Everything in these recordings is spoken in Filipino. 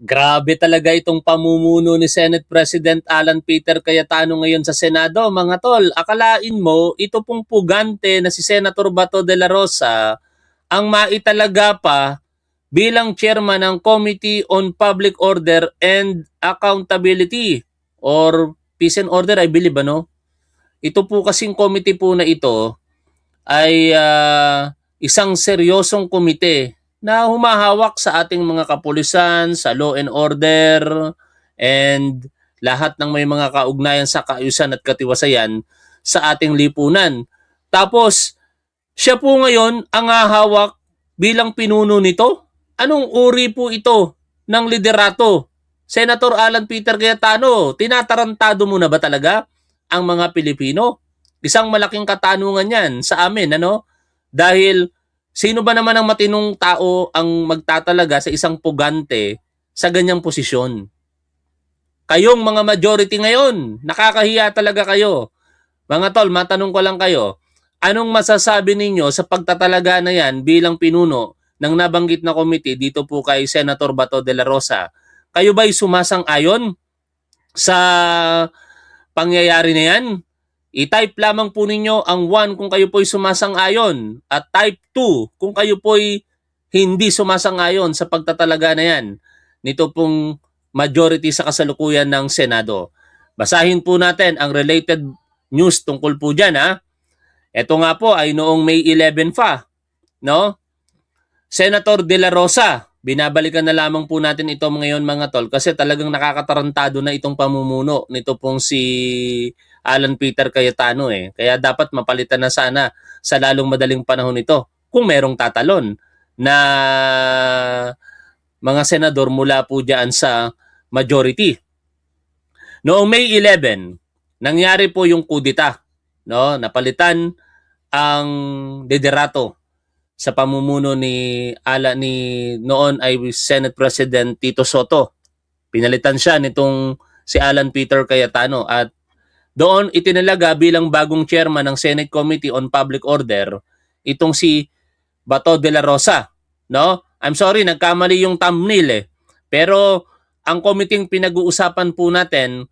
Grabe talaga itong pamumuno ni Senate President Alan Peter Cayetano ngayon sa Senado, mga tol. Akalain mo, ito pong pugante na si Senator Bato de la Rosa ang maitalaga pa bilang chairman ng Committee on Public Order and Accountability or Peace and Order, I believe, ano? Ito po kasing committee po na ito ay isang seryosong komite na humahawak sa ating mga kapulisan, sa law and order, and lahat ng may mga kaugnayan sa kaayusan at katiwasayan sa ating lipunan. Tapos, siya po ngayon ang hahawak bilang pinuno nito. Anong uri po ito ng liderato? Senator Alan Peter Cayetano, tinatarantado mo na ba talaga ang mga Pilipino? Isang malaking katanungan yan sa amin, ano? Dahil sino ba naman ang matinong tao ang magtatalaga sa isang pugante sa ganyang posisyon? Kayong mga majority ngayon, nakakahiya talaga kayo. Mga tol, matanong ko lang kayo, anong masasabi ninyo sa pagtatalaga na yan bilang pinuno ng nabanggit na committee dito po kay Senator Bato de la Rosa? Kayo ba'y sumasang-ayon sa pangyayari na yan? I-type lamang po ninyo ang 1 kung kayo po'y sumasang-ayon at type 2 kung kayo po'y hindi sumasang-ayon sa pagtatalaga na yan nito pong majority sa kasalukuyan ng Senado. Basahin po natin ang related news tungkol po dyan, ha. Ito nga po ay noong May 11 pa, no? Senator De La Rosa, binabalikan na lamang po natin ito ngayon, mga tol, kasi talagang nakakatarantado na itong pamumuno nito pong si Alan Peter Cayetano Kaya dapat mapalitan na sana sa lalong madaling panahon ito kung merong tatalon na mga senador mula po diyan sa majority. Noong May 11, nangyari po yung kudita, no? Napalitan ang liderato sa pamumuno ni noon ay Senate President Tito Soto. Pinalitan siya nitong si Alan Peter Cayetano at doon itinalaga bilang bagong chairman ng Senate Committee on Public Order itong si Bato de la Rosa, no? I'm sorry, nagkamali yung thumbnail Pero ang committee pinag-uusapan po natin,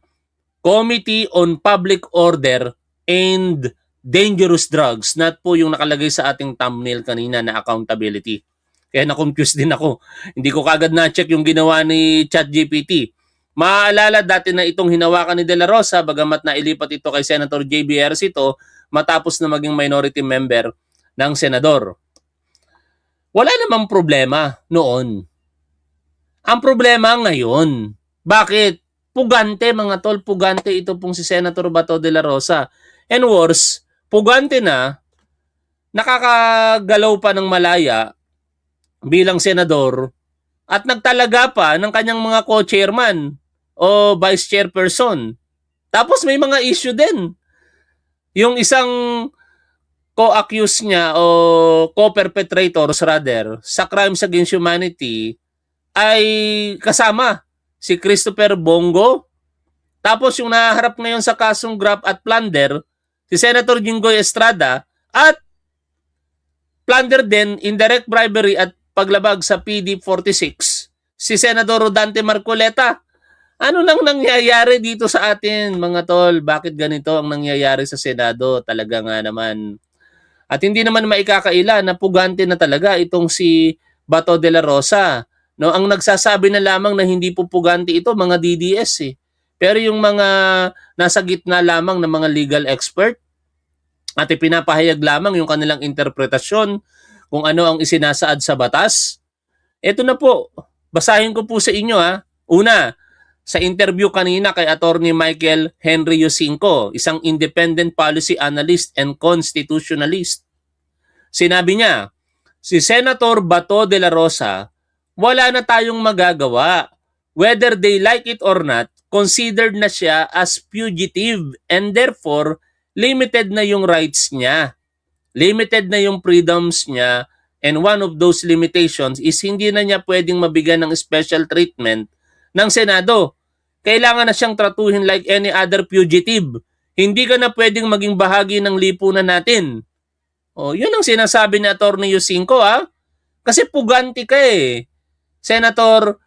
Committee on Public Order and Dangerous Drugs, not po yung nakalagay sa ating thumbnail kanina na accountability. Kaya na-confuse din ako. Hindi ko kagad na-check yung ginawa ni ChatGPT. Maaalala dati na itong hinawakan ni De La Rosa, bagamat nailipat ito kay Senator J.B. Ejercito matapos na maging minority member ng senador. Wala namang problema noon. Ang problema ngayon, bakit? Pugante, mga tol, pugante ito pong si Senator Bato de la Rosa. And worse, pugante na, nakakagalaw pa ng malaya bilang senador at nagtalaga pa ng kanyang mga co-chairman o vice chairperson. Tapos may mga issue din. Yung isang co-accused niya o co-perpetrators rather sa crimes against humanity ay kasama si Christopher Bongo. Tapos yung naharap ngayon sa kasong graft at plunder, si Senator Jinggoy Estrada at plunder din, indirect bribery at paglabag sa PD 46, si Senador Rodante Marcoleta. Ano nang nangyayari dito sa atin, mga tol? Bakit ganito ang nangyayari sa Senado? Talaga nga naman. At hindi naman maikakaila na pugante na talaga itong si Bato de la Rosa. No, ang nagsasabi na lamang na hindi po pugante ito, mga DDS Pero yung mga nasa gitna lamang ng mga legal expert at ipinapahayag lamang yung kanilang interpretasyon kung ano ang isinasaad sa batas. Ito na po, basahin ko po sa inyo Una, sa interview kanina kay Attorney Michael Henry Yosinco, isang independent policy analyst and constitutionalist. Sinabi niya, si Senator Bato de la Rosa, wala na tayong magagawa. Whether they like it or not, considered na siya as fugitive and therefore limited na yung rights niya. Limited na yung freedoms niya and one of those limitations is hindi na niya pwedeng mabigyan ng special treatment ng Senado. Kailangan na siyang tratuhin like any other fugitive. Hindi ka na pwedeng maging bahagi ng lipunan natin. Yun ang sinasabi ni Atty. Yosinco Kasi puganti ka Senator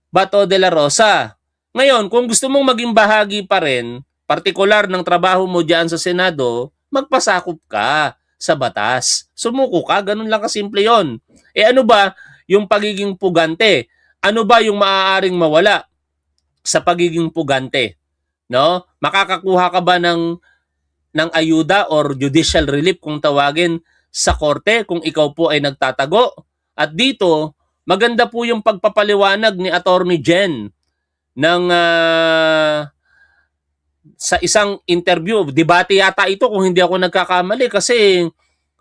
Bato de la Rosa. Ngayon, kung gusto mong maging bahagi pa rin, partikular ng trabaho mo diyan sa Senado, magpasakop ka sa batas. Sumuko ka, ganun lang kasimple yon. Ano ba yung pagiging pugante? Ano ba yung maaaring mawala sa pagiging pugante? No? Makakakuha ka ba ng ayuda or judicial relief kung tawagin sa korte kung ikaw po ay nagtatago? At dito, maganda po yung pagpapaliwanag ni Attorney Jen ng sa isang interview. Debate yata ito kung hindi ako nagkakamali kasi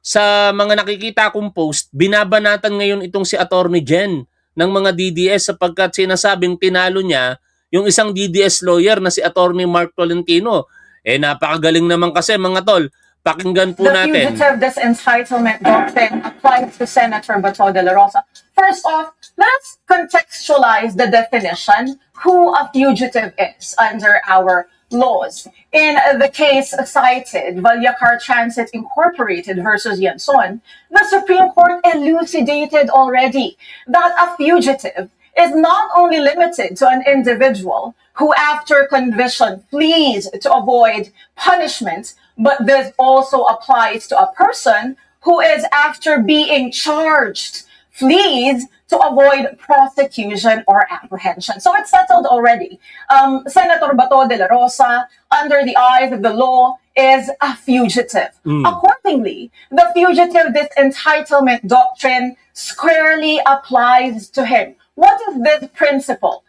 sa mga nakikita kong post, binabanatan ngayon itong si Attorney Jen ng mga DDS sapagkat sinasabing tinalo niya yung isang DDS lawyer na si Attorney Mark Tolentino. Napakagaling naman kasi mga tol. Pakinggan po natin. The fugitive disentitlement doctrine applies to Senator Bato de la Rosa. First off, let's contextualize the definition who a fugitive is under our laws. In the case cited, Valyacar Transit Incorporated versus Yanson, the Supreme Court elucidated already that a fugitive is not only limited to an individual who after conviction flees to avoid punishment, but this also applies to a person who is after being charged flees to avoid prosecution or apprehension. So it's settled already. Senator Bato de la Rosa, under the eyes of the law, is a fugitive. Accordingly, the fugitive disentitlement doctrine squarely applies to him. What is this principle?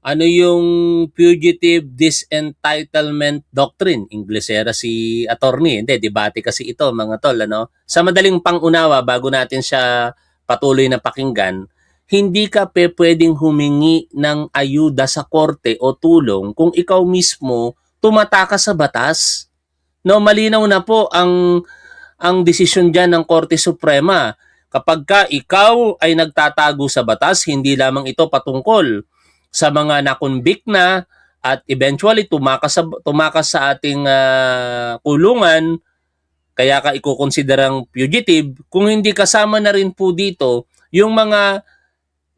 Ano yung fugitive disentitlement doctrine? Inglesera si attorney. Hindi, debate kasi ito mga tol. Ano? Sa madaling pangunawa, bago natin siya patuloy na pakinggan, hindi ka pwedeng humingi ng ayuda sa korte o tulong kung ikaw mismo tumataka sa batas. No, malinaw na po ang desisyon diyan ng Korte Suprema. Kapag ka ikaw ay nagtatago sa batas, hindi lamang ito patungkol sa mga nakonvict na at eventually tumakas sa ating kulungan, kaya ka ikukonsiderang fugitive, kung hindi kasama na rin po dito yung mga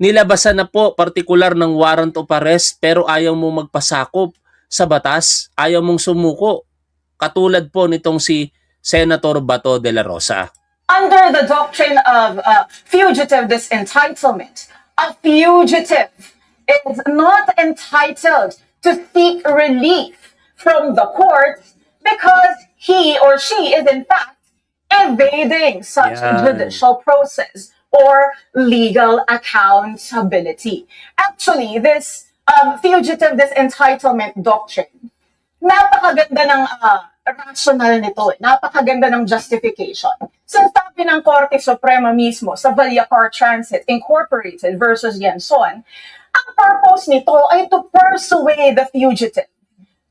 nilabasan na po partikular ng warrant of arrest pero ayaw mong magpasakop sa batas, ayaw mong sumuko. Katulad po nitong si Senator Bato de la Rosa. Under the doctrine of fugitive disentitlement, a fugitive is not entitled to seek relief from the court because he or she is in fact evading such judicial process or legal accountability. Actually, this fugitive disentitlement doctrine, napakaganda ng rational nito. Napakaganda ng justification. Sinasabi ng Korte Suprema mismo sa Valyacar Transit Incorporated versus Yanson, ang purpose nito ay to persuade the fugitive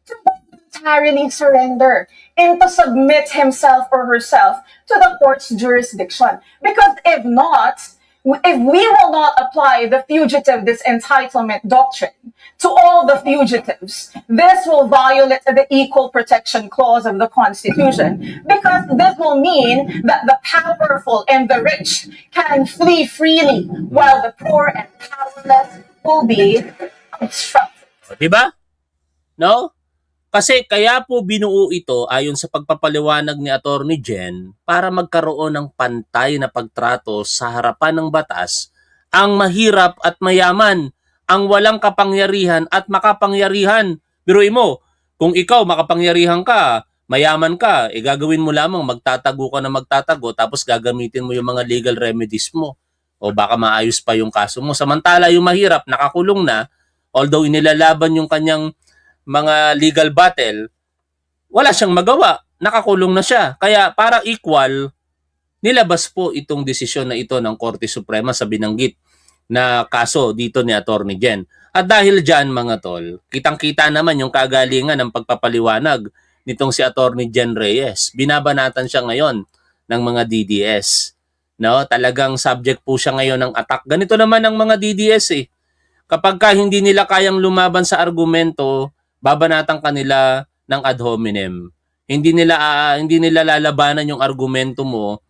to voluntarily surrender and to submit himself or herself to the court's jurisdiction. Because if not, if we will not apply the fugitive disentitlement doctrine to all the fugitives, this will violate the Equal Protection Clause of the Constitution, because this will mean that the powerful and the rich can flee freely while the poor and powerless will be obstructed. Diba? No? Kasi kaya po binuo ito ayon sa pagpapaliwanag ni Attorney Jen para magkaroon ng pantay na pagtrato sa harapan ng batas ang mahirap at mayaman, ang walang kapangyarihan at makapangyarihan. Biruin mo, kung ikaw makapangyarihan ka, mayaman ka, gagawin mo lamang magtatago ka na magtatago tapos gagamitin mo yung mga legal remedies mo o baka maayos pa yung kaso mo. Samantala yung mahirap, nakakulong na, although inilalaban yung kanyang mga legal battle, wala siyang magawa. Nakakulong na siya. Kaya para equal, nilabas po itong desisyon na ito ng Korte Suprema sa binanggit na kaso dito ni Attorney Jen. At dahil dyan mga tol, kitang-kita naman yung kagalingan ng pagpapaliwanag nitong si Attorney Jen Reyes. Binabanatan siya ngayon ng mga DDS. No, talagang subject po siya ngayon ng attack. Ganito naman ang mga DDS eh. Kapag ka hindi nila kayang lumaban sa argumento, babanatan kanila ng ad hominem. Hindi nila lalabanan yung argumento mo.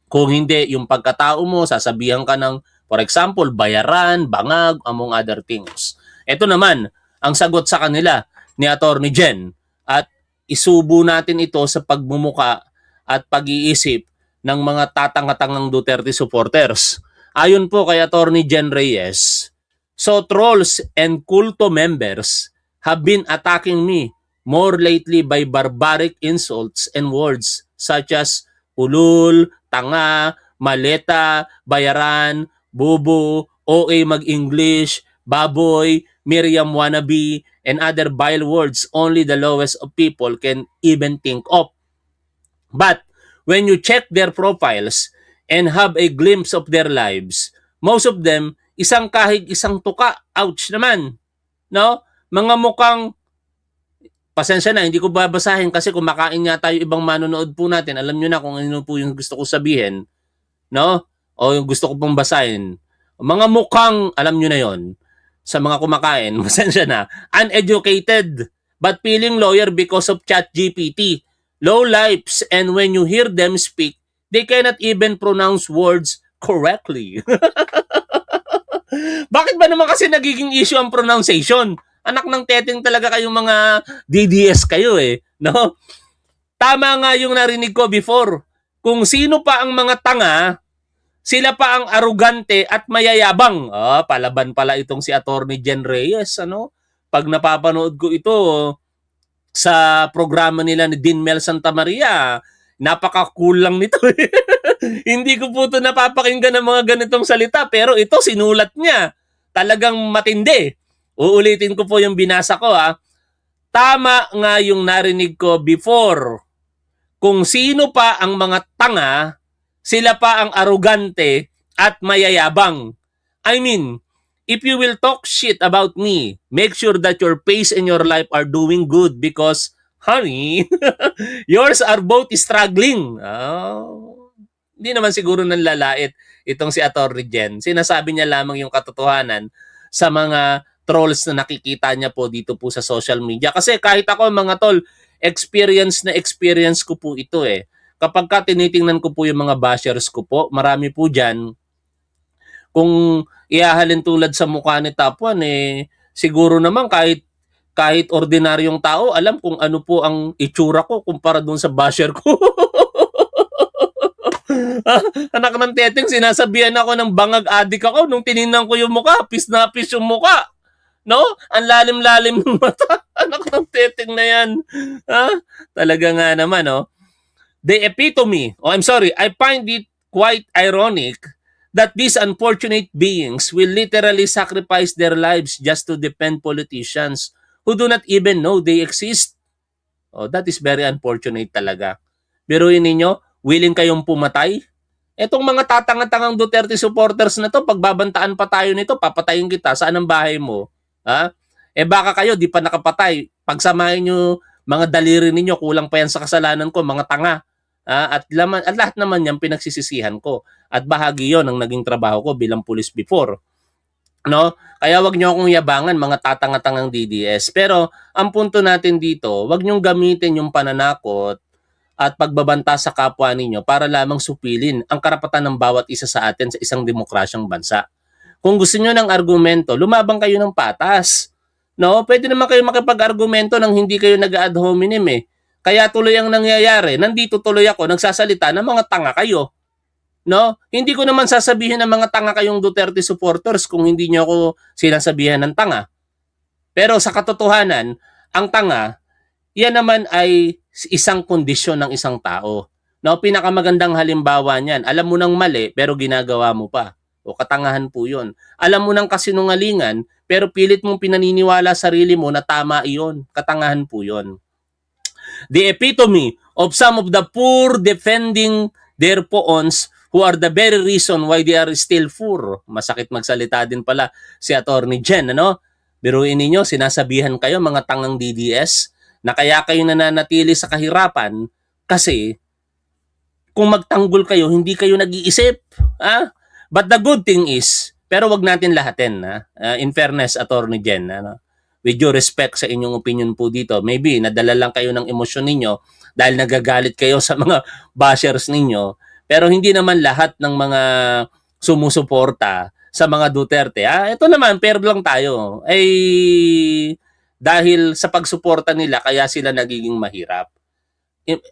Kung hindi, yung pagkatao mo, sasabihan ka ng For example, bayaran, bangag, among other things. Ito naman, ang sagot sa kanila ni Attorney Jen at isubo natin ito sa pagmumuka at pag-iisip ng mga tatanga-tangang Duterte supporters. Ayon po kay Attorney Jen Reyes, so trolls and kulto members have been attacking me more lately by barbaric insults and words such as ulul, tanga, maleta, bayaran, bubo, OA mag-English, baboy, Miriam wannabe, and other vile words only the lowest of people can even think of. But when you check their profiles and have a glimpse of their lives, most of them, isang kahig, isang tuka. Ouch naman. No? Mga mukhang, pasensya na, hindi ko babasahin kasi kumakain nga tayo ibang manonood po natin. Alam nyo na kung ano po yung gusto ko sabihin. No? O yung gusto ko pong basahin. Mga mukhang, alam nyo na yon sa mga kumakain, pasensya na, uneducated, but feeling lawyer because of ChatGPT. Low lives, and when you hear them speak, they cannot even pronounce words correctly. Bakit ba naman kasi nagiging issue ang pronunciation? Anak ng teteng talaga kayong mga DDS kayo eh. No? Tama nga yung narinig ko before. Kung sino pa ang mga tanga, sila pa ang arugante at mayayabang. Palaban pala itong si Attorney Jen Reyes. Ano? Pag napapanood ko ito sa programa nila ni Dean Mel Santamaria, napaka-cool lang nito. Hindi ko po ito napapakinggan ng mga ganitong salita, pero ito sinulat niya. Talagang matindi. Uulitin ko po yung binasa ko. Tama nga yung narinig ko before. Kung sino pa ang mga tanga, sila pa ang arugante at mayayabang. I mean, if you will talk shit about me, make sure that your pace and your life are doing good because, honey, yours are both struggling. Hindi naman siguro nanlalait itong si Attorney Jen. Sinasabi niya lamang yung katotohanan sa mga trolls na nakikita niya po dito po sa social media. Kasi kahit ako mga tol, experience ko po ito eh. Kapag ka tinitingnan ko po yung mga bashers ko po, marami po dyan, kung ihahalin tulad sa mukha ni Top 1 eh, siguro naman kahit ordinaryong tao, alam kung ano po ang itsura ko kumpara dun sa basher ko. Anak ng teteng, sinasabihan ako ng bangag adik ako nung tiningnan ko yung mukha, pis na pis yung mukha. No? Ang lalim-lalim ng mata. Anak ng teteng na yan. Talaga nga naman, no? The epitome, I find it quite ironic that these unfortunate beings will literally sacrifice their lives just to defend politicians who do not even know they exist. That is very unfortunate talaga. Biruin ninyo, willing kayong pumatay? Etong mga tatanga-tangang Duterte supporters na to, pagbabantaan pa tayo nito, papatayin kita. Saan ang bahay mo? Baka kayo, di pa nakapatay. Pagsamahin nyo, mga daliri ninyo, kulang pa yan sa kasalanan ko, mga tanga. At lahat naman yan pinagsisisihan ko. At bahagi yon ng naging trabaho ko bilang pulis before. No? Kaya wag niyo akong yabangan mga tatanga-tangang DDS. Pero ang punto natin dito, wag niyong gamitin yung pananakot at pagbabanta sa kapwa ninyo para lamang supilin ang karapatan ng bawat isa sa atin sa isang demokrasyang bansa. Kung gusto niyo ng argumento, lumabang kayo ng patas. No? Pwede naman kayo makipag-argumento nang hindi kayo nag-ad hominem eh. Kaya tuloy ang nangyayari, nandito tuloy ako, nagsasalita ng mga tanga kayo. No? Hindi ko naman sasabihin ng mga tanga kayong Duterte supporters kung hindi niyo ako sinasabihan ng tanga. Pero sa katotohanan, ang tanga, yan naman ay isang kondisyon ng isang tao. No? Pinakamagandang halimbawa niyan, alam mo nang mali pero ginagawa mo pa. O katangahan po yun. Alam mo nang kasinungalingan pero pilit mong pinaniniwala sarili mo na tama iyon. Katangahan po yun. The epitome of some of the poor defending their poons who are the very reason why they are still poor. Masakit magsalita din pala si Attorney Jen, ano? Biruin ninyo, sinasabihan kayo mga tangang DDS na kaya kayo nananatili sa kahirapan kasi kung magtanggol kayo, hindi kayo nag-iisip. But the good thing is, pero wag natin lahatin, in fairness, Attorney Jen, ano? With due respect sa inyong opinion po dito, maybe nadala lang kayo ng emosyon ninyo dahil nagagalit kayo sa mga bashers ninyo. Pero hindi naman lahat ng mga sumusuporta sa mga Duterte. Ito naman, fair lang tayo. Dahil sa pagsuporta nila, kaya sila nagiging mahirap.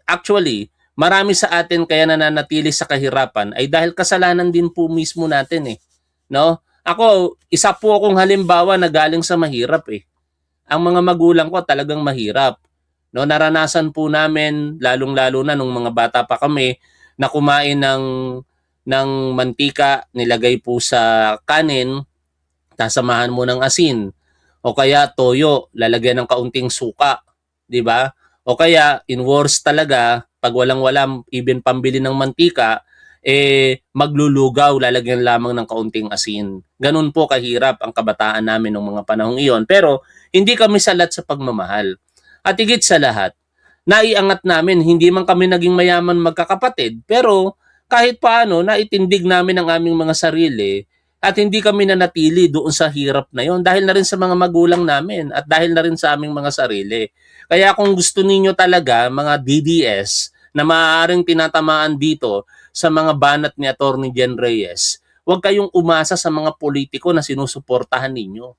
Actually, marami sa atin kaya nananatili sa kahirapan ay dahil kasalanan din po mismo natin eh. No? Ako, isa po akong halimbawa na galing sa mahirap eh. Ang mga magulang ko talagang mahirap. No, naranasan po namin lalong-lalo na nung mga bata pa kami na kumain ng mantika, nilagay po sa kanin, tasamahan mo ng asin. O kaya toyo, lalagyan ng kaunting suka, 'di ba? O kaya in worst talaga, pag walang-wala even pambili ng mantika, maglulugaw, lalagyan lamang ng kaunting asin. Ganun po kahirap ang kabataan namin ng mga panahong iyon. Pero hindi kami salat sa pagmamahal. At higit sa lahat, naiangat namin, hindi man kami naging mayaman magkakapatid, pero kahit paano, naitindig namin ang aming mga sarili at hindi kami nanatili doon sa hirap na yon dahil na rin sa mga magulang namin at dahil na rin sa aming mga sarili. Kaya kung gusto ninyo talaga, mga DDS, na maaaring tinatamaan dito sa mga banat ni Atty. Jen Reyes, huwag kayong umasa sa mga politiko na sinusuportahan ninyo.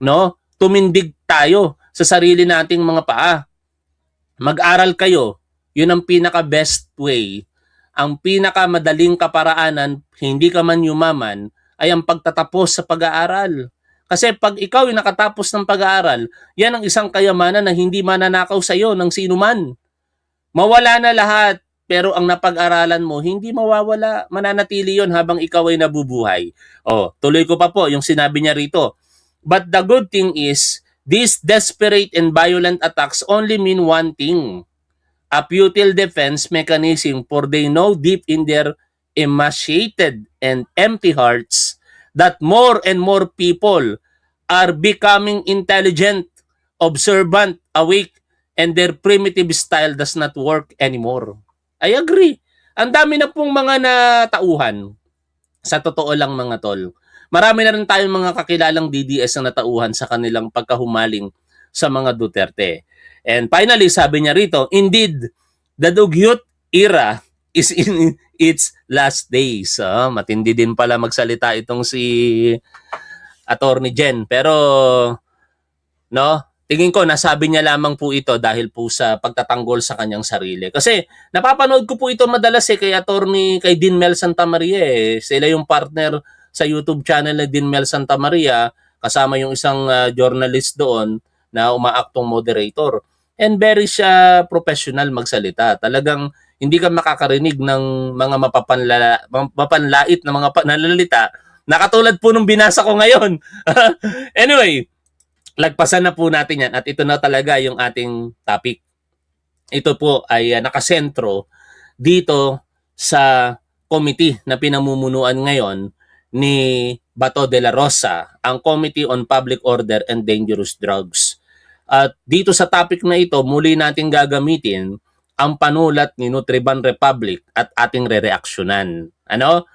No? Tumindig tayo sa sarili nating mga paa. Mag-aral kayo. Yun ang pinaka-best way. Ang pinaka-madaling kaparaanan, hindi ka man yumaman, ay ang pagtatapos sa pag-aaral. Kasi pag ikaw ay nakatapos ng pag-aaral, yan ang isang kayamanan na hindi mananakaw sa iyo ng sino man. Mawala na lahat, pero ang napag-aralan mo, hindi mawawala. Mananatili yon habang ikaw ay nabubuhay. Tuloy ko pa po yung sinabi niya rito. But the good thing is, these desperate and violent attacks only mean one thing. A futile defense mechanism, for they know deep in their emaciated and empty hearts that more and more people are becoming intelligent, observant, awake, and their primitive style does not work anymore. I agree. Ang dami na pong mga natauhan. Sa totoo lang mga tol. Marami na rin tayong mga kakilalang DDS na natauhan sa kanilang pagkahumaling sa mga Duterte. And finally, sabi niya rito, indeed, the Dugyot era is in its last days. Matindi din pala magsalita itong si Atty. Jen. Pero, no, tingin ko nasabi niya lamang po ito dahil po sa pagtatanggol sa kanyang sarili. Kasi napapanood ko po ito madalas kay Dean Mel Santamaria Sila yung partner sa YouTube channel ni Dean Mel Santamaria kasama yung isang journalist doon na umaaktong moderator. And very siya professional magsalita. Talagang hindi ka makakarinig ng mga mapanlait na mga pananalita na katulad po nung binasa ko ngayon. Anyway, lagpasan na po natin yan at ito na talaga yung ating topic. Ito po ay nakasentro dito sa committee na pinamumunuan ngayon ni Bato de la Rosa, ang Committee on Public Order and Dangerous Drugs. At dito sa topic na ito, muli natin gagamitin ang panulat ni Nutriban Republic at ating re-reaksyonan.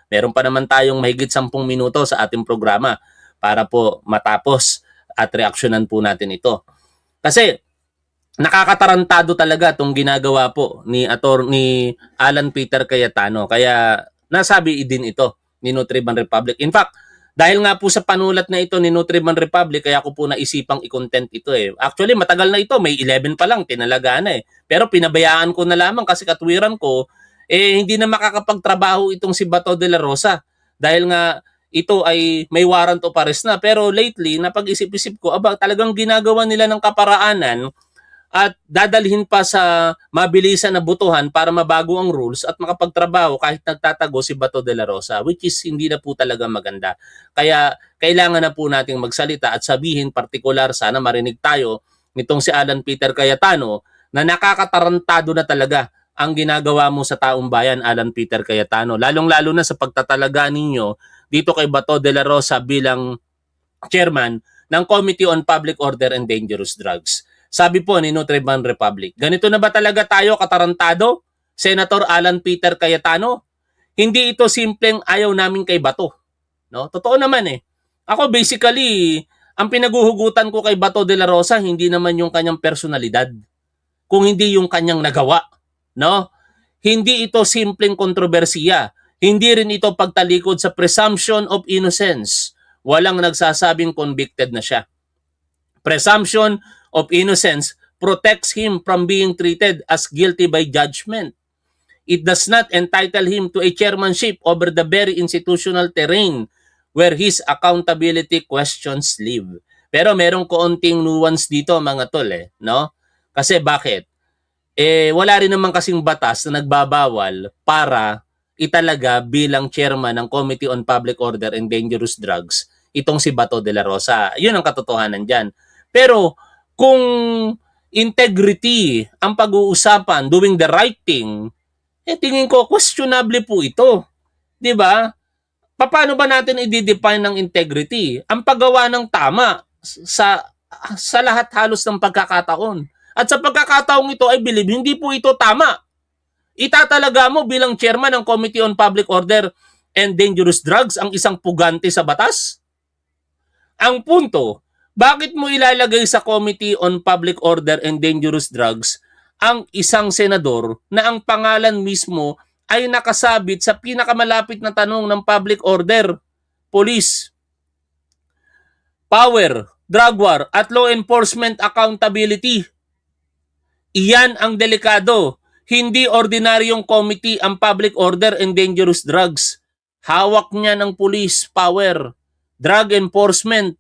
Meron pa naman tayong mahigit 10 minuto sa ating programa para po matapos at reaksyonan po natin ito. Kasi nakakatarantado talaga itong ginagawa po ni Alan Peter Cayetano. Kaya nasabi din ito ni Nutriban Republic. In fact, dahil nga po sa panulat na ito ni Nutriban Republic, kaya ko po naisipang i-content ito Actually, matagal na ito. May 11 pa lang, tinalaga na Pero pinabayaan ko na lamang kasi katwiran ko, hindi na makakapagtrabaho itong si Bato de la Rosa. Dahil nga, ito ay may warrant of arrest na. Pero lately, napag-isip-isip ko, talagang ginagawa nila ng kaparaanan at dadalhin pa sa mabilisan na butuhan para mabago ang rules at makapagtrabaho kahit nagtatago si Bato de la Rosa, which is hindi na po talaga maganda. Kaya kailangan na po nating magsalita at sabihin, partikular, sana marinig tayo nitong si Alan Peter Cayetano na nakakatarantado na talaga ang ginagawa mo sa taong bayan, Alan Peter Cayetano. Lalong-lalo na sa pagtatalaga ninyo dito kay Bato de la Rosa bilang chairman ng Committee on Public Order and Dangerous Drugs. Sabi po ni Nutriban Republic, ganito na ba talaga tayo katarantado, Senator Alan Peter Cayetano? Hindi ito simpleng ayaw namin kay Bato. No? Totoo naman Ako basically, ang pinaguhugutan ko kay Bato de la Rosa, hindi naman yung kanyang personalidad, kung hindi yung kanyang nagawa. No? Hindi ito simpleng kontrobersiya. Hindi rin ito pagtalikod sa presumption of innocence. Walang nagsasabing convicted na siya. Presumption of innocence protects him from being treated as guilty by judgment. It does not entitle him to a chairmanship over the very institutional terrain where his accountability questions live. Pero merong kaunting nuance dito mga tol no? Kasi bakit? Wala rin naman kasing batas na nagbabawal para italaga bilang chairman ng Committee on Public Order and Dangerous Drugs itong si Bato de la Rosa. Yun ang katotohanan dyan. Pero kung integrity ang pag-uusapan, doing the right thing, tingin ko questionable po ito. 'Di ba? Paano ba natin i-define ng integrity? Ang paggawa ng tama sa lahat halos ng pagkakataon. At sa pagkakataong ito, I believe, hindi po ito tama. Itatalaga mo bilang chairman ng Committee on Public Order and Dangerous Drugs ang isang pugante sa batas? Ang punto, bakit mo ilalagay sa Committee on Public Order and Dangerous Drugs ang isang senador na ang pangalan mismo ay nakasabit sa pinakamalapit na tanong ng public order, police, power, drug war, at law enforcement accountability? Iyan ang delikado. Hindi ordinaryong committee ang public order and dangerous drugs. Hawak niya ng police, power, drug enforcement,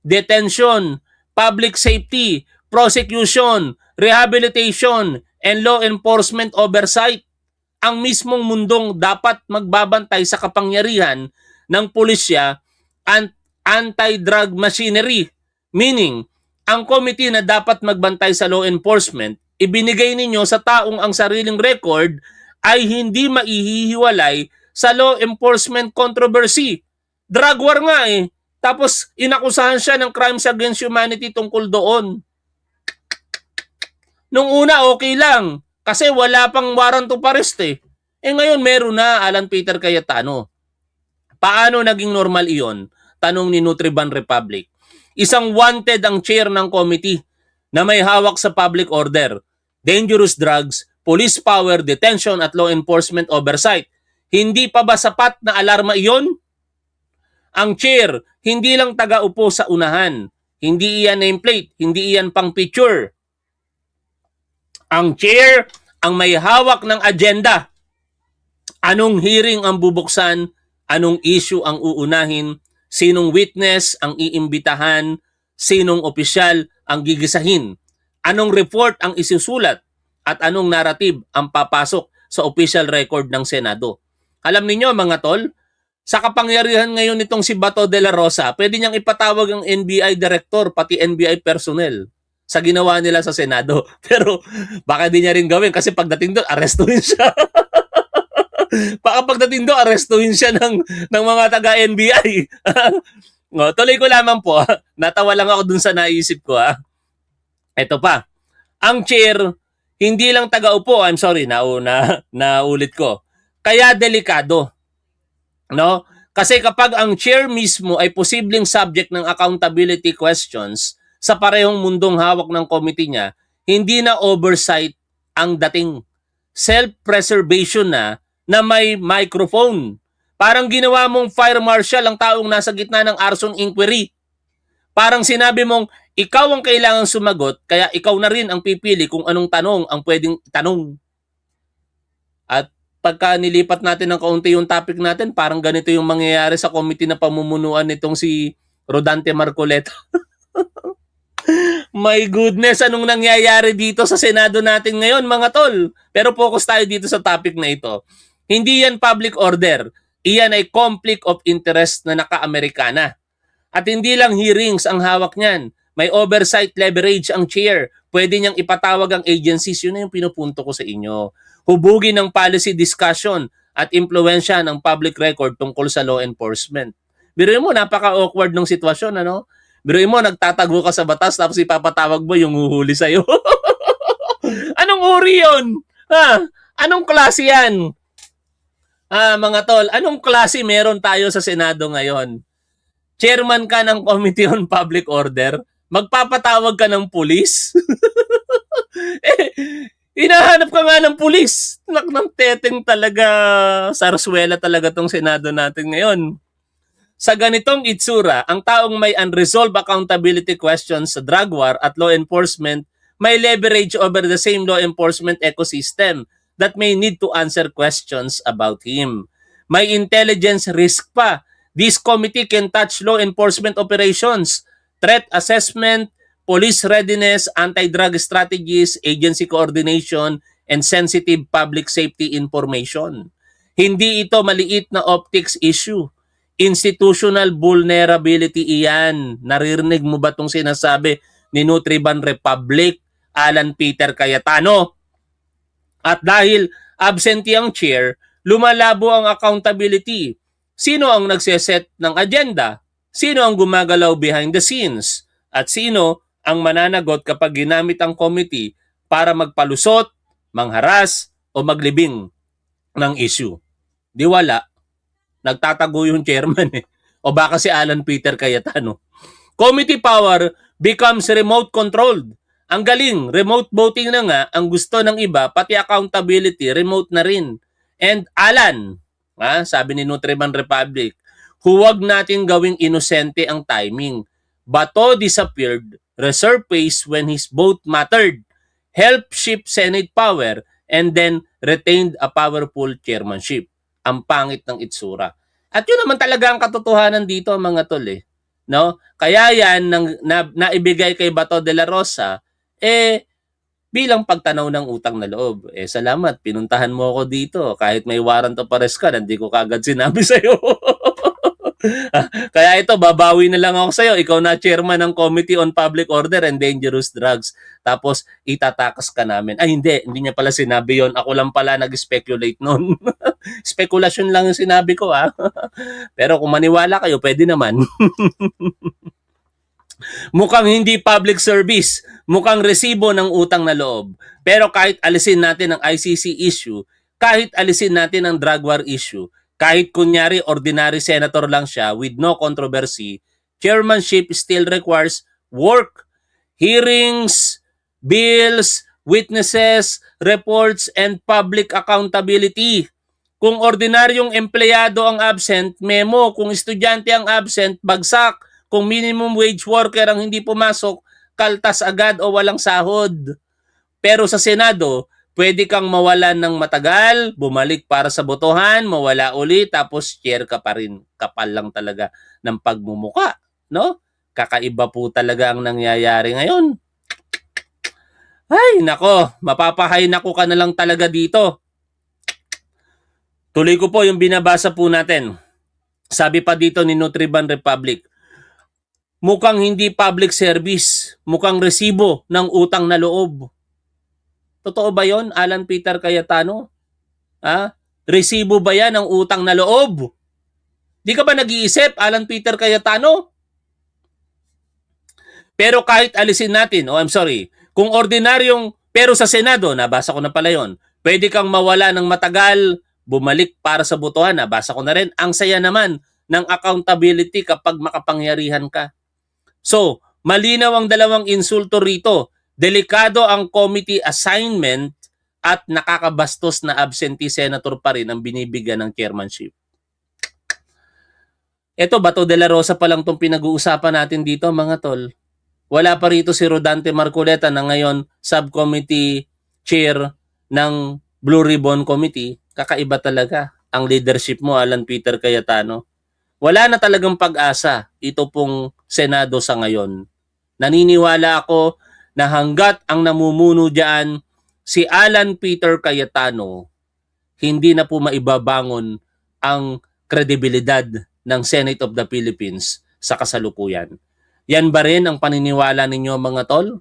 detention, public safety, prosecution, rehabilitation, and law enforcement oversight. Ang mismong mundong dapat magbabantay sa kapangyarihan ng pulisya and anti-drug machinery. Meaning, ang committee na dapat magbantay sa law enforcement, ibinigay ninyo sa taong ang sariling record ay hindi maihihiwalay sa law enforcement controversy. Drug war nga Tapos inakusahan siya ng crimes against humanity tungkol doon. Nung una okay lang kasi wala pang warrant of arrest ngayon meron na, Alan Peter Cayetano. Paano naging normal iyon? Tanong ni Nutriban Republic. Isang wanted ang chair ng committee na may hawak sa public order, dangerous drugs, police power, detention at law enforcement oversight. Hindi pa ba sapat na alarma iyon? Ang chair, hindi lang taga-upo sa unahan. Hindi iyan nameplate, hindi iyan pang picture. Ang chair, ang may hawak ng agenda. Anong hearing ang bubuksan? Anong issue ang uunahin? Sinong witness ang iimbitahan? Sinong opisyal ang gigisahin? Anong report ang isusulat? At anong narrative ang papasok sa official record ng Senado? Alam niyo mga tol, sa kapangyarihan ngayon nitong si Bato de la Rosa, pwede niyang ipatawag ang NBI director, pati NBI personnel sa ginawa nila sa Senado. Pero baka di niya rin gawin kasi pagdating doon, arestuhin siya. Baka pagdating doon, arestuhin siya ng mga taga-NBI. Tuloy ko lamang po. Natawa lang ako dun sa naisip ko. Ito pa. Ang chair, hindi lang taga-upo. I'm sorry, naulit ko. Kaya delikado. No? Kasi kapag ang chair mismo ay posibleng subject ng accountability questions sa parehong mundong hawak ng committee niya, hindi na oversight ang dating. Self-preservation na may microphone. Parang ginawa mong fire marshal ang taong nasa gitna ng arson inquiry. Parang sinabi mong ikaw ang kailangang sumagot, kaya ikaw na rin ang pipili kung anong tanong ang pwedeng itanong. At pagka nilipat natin ng kaunti yung topic natin, parang ganito yung mangyayari sa committee na pamumunuan nitong si Rodante Marcoleta. My goodness, anong nangyayari dito sa Senado natin ngayon mga tol? Pero focus tayo dito sa topic na ito. Hindi yan public order. Iyan ay conflict of interest na naka-Amerikana. At hindi lang hearings ang hawak niyan. May oversight leverage ang chair. Pwede niyang ipatawag ang agencies. Yun na yung pinupunto ko sa inyo. Hubugin ng policy discussion at impluensya ng public record tungkol sa law enforcement. Biruin mo, napaka-awkward ng sitwasyon, ano? Biruin mo, nagtatago ka sa batas tapos ipapatawag mo yung huhuli sa'yo. Anong uri yun? Anong klase yan? Mga tol, anong klase meron tayo sa Senado ngayon? Chairman ka ng Committee on Public Order, magpapatawag ka ng pulis? Hinahanap ka nga ng pulis. Nak ng teteng talaga. Sarsuela talaga tong Senado natin ngayon. Sa ganitong itsura, ang taong may unresolved accountability questions sa drug war at law enforcement may leverage over the same law enforcement ecosystem that may need to answer questions about him. May intelligence risk pa. This committee can touch law enforcement operations, threat assessment, police readiness, anti-drug strategies, agency coordination, and sensitive public safety information. Hindi ito maliit na optics issue. Institutional vulnerability iyan. Naririnig mo ba itong sinasabi ni Nutriban Republic, Alan Peter Cayetano? At dahil absentee ang chair, lumalabo ang accountability. Sino ang nagseset ng agenda? Sino ang gumagalaw behind the scenes? At sino ang mananagot kapag ginamit ang committee para magpalusot, mangharas, o maglibing ng issue? Di wala. Nagtatago yung chairman eh. O baka si Alan Peter Cayetano. Committee power becomes remote controlled. Ang galing, remote voting na nga, ang gusto ng iba, pati accountability, remote na rin. And Alan, sabi ni Nutriban Republic, huwag natin gawing inosente ang timing. Bato disappeared, resurfaced when his vote mattered, helped shift Senate power, and then retained a powerful chairmanship. Ang pangit ng itsura. At yun naman talaga ang katotohanan dito, mga tol eh. No? Kaya yan, naibigay kay Bato de la Rosa, bilang pagtanaw ng utang na loob. Salamat, pinuntahan mo ako dito. Kahit may warrant of arrest ka, hindi ko kagad sinabi sa'yo. Kaya ito, babawi na lang ako sa'yo. Ikaw na chairman ng Committee on Public Order and Dangerous Drugs. Tapos, itatakas ka namin. Ay, hindi niya pala sinabi yon. Ako lang pala nag-speculate nun. Speculation lang yung sinabi ko, Pero kung maniwala kayo, pwede naman. Mukhang hindi public service, mukhang resibo ng utang na loob. Pero kahit alisin natin ang ICC issue, kahit alisin natin ang drug war issue, kahit kunyari ordinary senator lang siya with no controversy, chairmanship still requires work, hearings, bills, witnesses, reports, and public accountability. Kung ordinaryong empleyado ang absent, memo. Kung estudyante ang absent, bagsak. Kung minimum wage worker ang hindi pumasok, kaltas agad o walang sahod. Pero sa Senado, pwede kang mawalan ng matagal, bumalik para sa botohan, mawala uli, tapos chair ka pa rin. Kapal lang talaga ng pagmumuka, no? Kakaiba po talaga ang nangyayari ngayon. Ay, nako, mapapahay nako ka na lang talaga dito. Tuloy ko po yung binabasa po natin. Sabi pa dito ni Nutriban Republic, mukhang hindi public service, mukhang resibo ng utang na loob. Totoo ba yon, Alan Peter Cayetano? Resibo ba yan ng utang na loob? Di ka ba nag-iisip, Alan Peter Cayetano? Pero kahit alisin natin, kung ordinaryong, pero sa Senado, nabasa ko na pala yon, pwede kang mawala ng matagal, bumalik para sa botohan, nabasa ko na rin. Ang saya naman ng accountability kapag makapangyarihan ka. So, malinaw ang dalawang insulto rito. Delikado ang committee assignment at nakakabastos na absentee senator pa rin ang binibigyan ng chairmanship. Ito, Bato de la Rosa pa lang itong pinag-uusapan natin dito, mga tol. Wala pa rito si Rodante Marcoleta na ngayon subcommittee chair ng Blue Ribbon Committee. Kakaiba talaga ang leadership mo, Alan Peter Cayetano. Wala na talagang pag-asa ito pong Senado sa ngayon. Naniniwala ako na hanggat ang namumuno diyan si Alan Peter Cayetano, hindi na po maibabangon ang kredibilidad ng Senate of the Philippines sa kasalukuyan. Yan ba rin ang paniniwala ninyo, mga tol?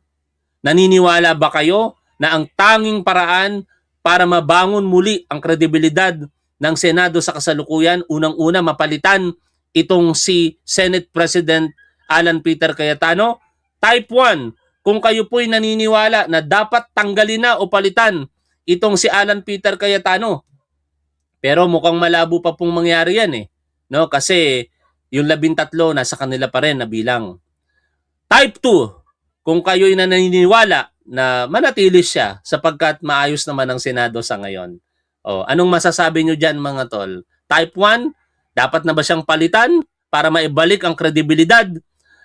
Naniniwala ba kayo na ang tanging paraan para mabangon muli ang kredibilidad ng Senado sa kasalukuyan, unang-una mapalitan itong si Senate President Alan Peter Cayetano? Type 1, kung kayo po'y naniniwala na dapat tanggalin na o palitan itong si Alan Peter Cayetano. Pero mukhang malabo pa pong mangyari yan eh. No? Kasi yung 13 nasa kanila pa rin na bilang. Type 2, kung kayo'y naniniwala na manatili siya sapagkat maayos naman ang Senado sa ngayon. Anong masasabi nyo dyan mga tol? Type 1, dapat na ba siyang palitan para maibalik ang kredibilidad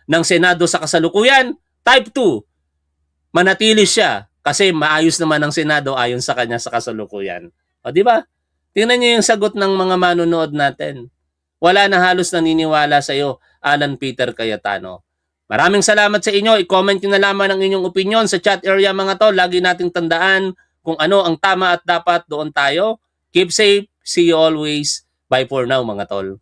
ng Senado sa kasalukuyan? Type 2, manatili siya kasi maayos naman ang Senado ayon sa kanya sa kasalukuyan. Di ba? Tingnan niyo yung sagot ng mga manonood natin. Wala na halos naniniwala sa iyo, Alan Peter Cayetano. Maraming salamat sa inyo. I-comment nyo na lamang ang inyong opinion sa chat area mga tol. Lagi nating tandaan kung ano ang tama at dapat, doon tayo. Keep safe. See you always. Bye for now mga tol.